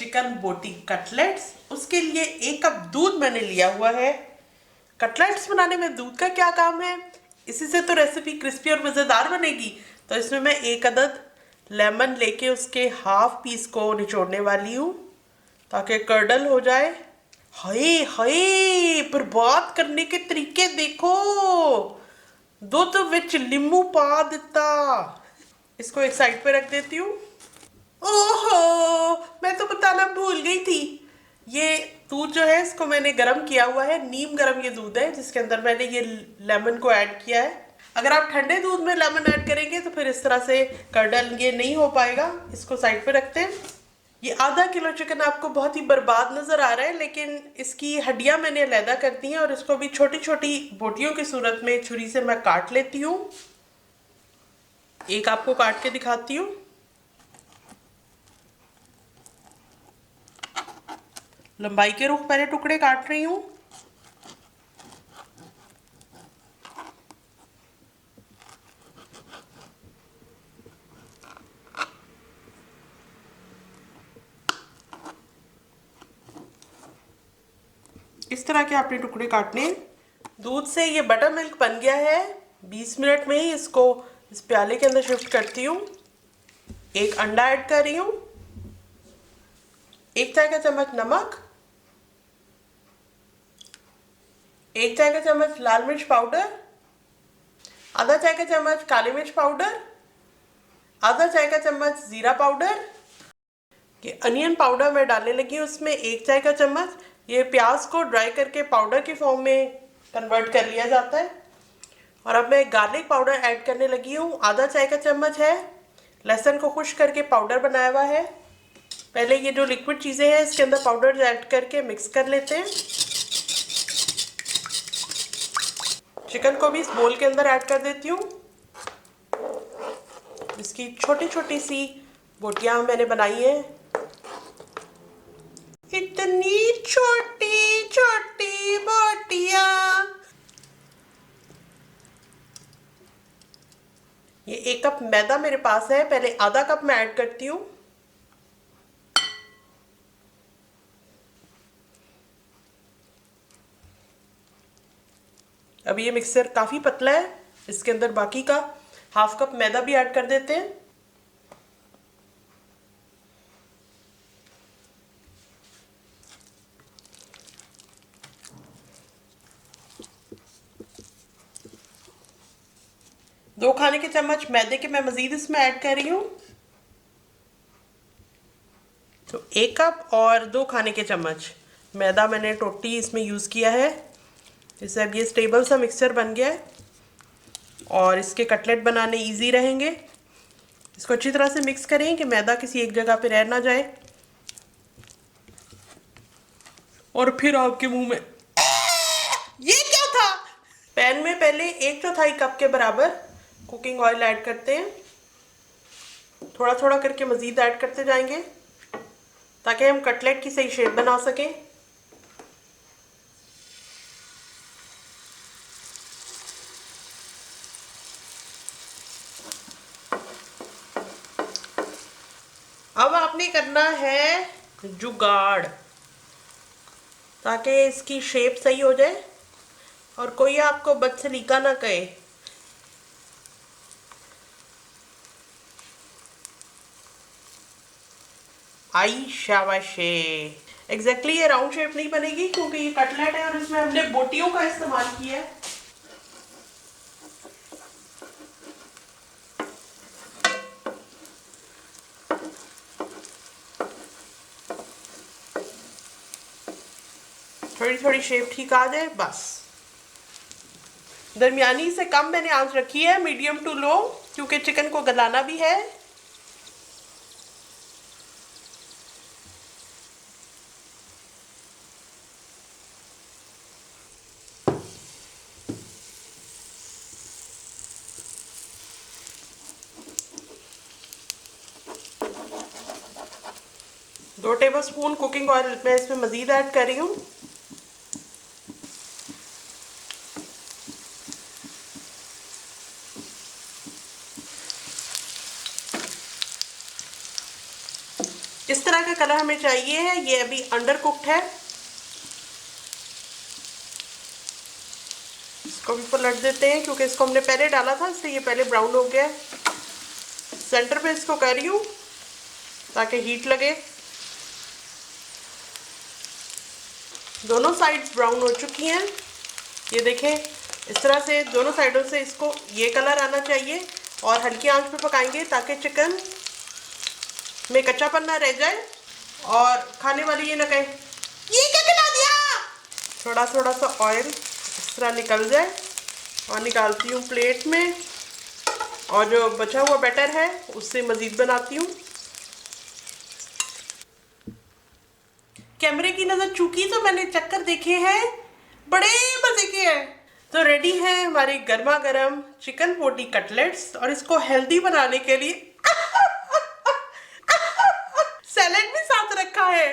Chicken बोटी cutlets. उसके लिए 1 कप दूध मैंने लिया हुआ है। कटलेट्स बनाने में दूध का क्या काम है, इसी से तो रेसिपी क्रिस्पी और मज़ेदार बनेगी। तो इसमें मैं 1 अदद लेमन लेके उसके हाफ पीस को निचोड़ने वाली हूँ ताकि कर्डल हो जाए। हाय हाय, पर बात करने के तरीके देखो, दूध विच नींबू पा दिता। इसको एक साइड पे रख देती हूँ। ओहो, मैं तो बताना भूल गई थी। ये दूध जो है इसको मैंने गरम किया हुआ है, नीम गरम ये दूध है जिसके अंदर मैंने ये लेमन को ऐड किया है। अगर आप ठंडे दूध में लेमन ऐड करेंगे तो फिर इस तरह से कर्डल ये नहीं हो पाएगा। इसको साइड पे रखते हैं। ये आधा किलो चिकन आपको बहुत ही बर्बाद नज़र आ रहा है, लेकिन इसकी हड्डियां मैंने अलहदा कर दी हैं और इसको भी छोटी छोटी बोटियों की सूरत में छुरी से मैं काट लेती हूँ। एक आपको काट के दिखाती हूँ। लंबाई के रुख पहले टुकड़े काट रही हूँ। इस तरह के आपने टुकड़े काटने। दूध से ये बटर मिल्क बन गया है। 20 मिनट में ही इसको इस प्याले के अंदर शिफ्ट करती हूँ। एक अंडा ऐड कर रही हूँ, 1 चाय का चम्मच नमक, 1 चाय का चम्मच लाल मिर्च पाउडर, आधा चाय का चम्मच काली मिर्च पाउडर, आधा चाय का चम्मच जीरा पाउडर। ये अनियन पाउडर मैं डालने लगी हूँ उसमें 1 चाय का चम्मच। ये प्याज को ड्राई करके पाउडर की फॉर्म में कन्वर्ट कर लिया जाता है। और अब मैं गार्लिक पाउडर ऐड करने लगी हूँ, आधा चाय का चम्मच है। लहसुन को खुश करके पाउडर बनाया हुआ है। पहले ये जो लिक्विड चीज़ें हैं इसके अंदर पाउडर ऐड करके मिक्स कर लेते हैं। चिकन को भी इस बोल के अंदर ऐड कर देती हूँ। इसकी छोटी छोटी सी बोटियाँ मैंने बनाई हैं। इतनी छोटी छोटी बोटियाँ। ये 1 कप मैदा मेरे पास है, पहले आधा कप मैं ऐड करती हूँ। अब ये मिक्सर काफ़ी पतला है, इसके अंदर बाकी का हाफ कप मैदा भी ऐड कर देते हैं। दो खाने के चम्मच मैदे के मैं मज़ीद इसमें ऐड कर रही हूँ। तो 1 कप और 2 खाने के चम्मच मैदा मैंने टोटली इसमें यूज़ किया है। इससे अब ये स्टेबल सा मिक्सचर बन गया है और इसके कटलेट बनाने इजी रहेंगे। इसको अच्छी तरह से मिक्स करें कि मैदा किसी एक जगह पे रह ना जाए। और फिर आपके मुंह में ये क्या था। पैन में पहले 1/4 कप के बराबर कुकिंग ऑयल ऐड करते हैं। थोड़ा थोड़ा करके मज़ीद ऐड करते जाएंगे ताकि हम कटलेट की सही शेप बना सकें। अब आपने करना है जुगाड़ ताकि इसकी शेप सही हो जाए और कोई आपको बदसलीका ना कहे। आई शाबाशे। एग्जैक्टली ये राउंड शेप नहीं बनेगी क्योंकि ये कटलेट है और इसमें हमने बोटियों का इस्तेमाल किया है। थोड़ी थोड़ी शेप ठीक आ जाए बस। दरमियानी से कम मैंने आंच रखी है, मीडियम टू लो, क्योंकि चिकन को गलाना भी है। दो टेबलस्पून कुकिंग ऑयल मैं इसमें मज़ीद ऐड कर रही हूँ। इस तरह तरह का कलर हमें चाहिए है। ये अभी अंडर कुक्ड है, इसको भी पलट देते हैं क्योंकि इसको हमने पहले डाला था, इससे ये पहले ब्राउन हो गया। सेंटर पे इसको कर रही हूँ ताकि हीट लगे। दोनों साइड्स ब्राउन हो चुकी हैं, ये देखें। इस तरह से दोनों साइडों से इसको ये कलर आना चाहिए और हल्की आंच पे पकाएंगे ताकि चिकन में कच्चापन ना रह जाए और खाने वाली ये ना कहे ये क्या खिला दिया। थोड़ा थोड़ा सा ऑयल इस तरह निकल जाए और निकालती हूँ प्लेट में, और जो बचा हुआ बैटर है उससे मज़ीद बनाती हूँ। कैमरे की नज़र चूकी तो मैंने चक्कर देखे हैं, बड़े मज़े के हैं। तो रेडी है हमारी गर्मा गर्म चिकन बोटी कटलेट्स, और इसको हेल्दी बनाने के लिए सैलेड भी साथ रखा है।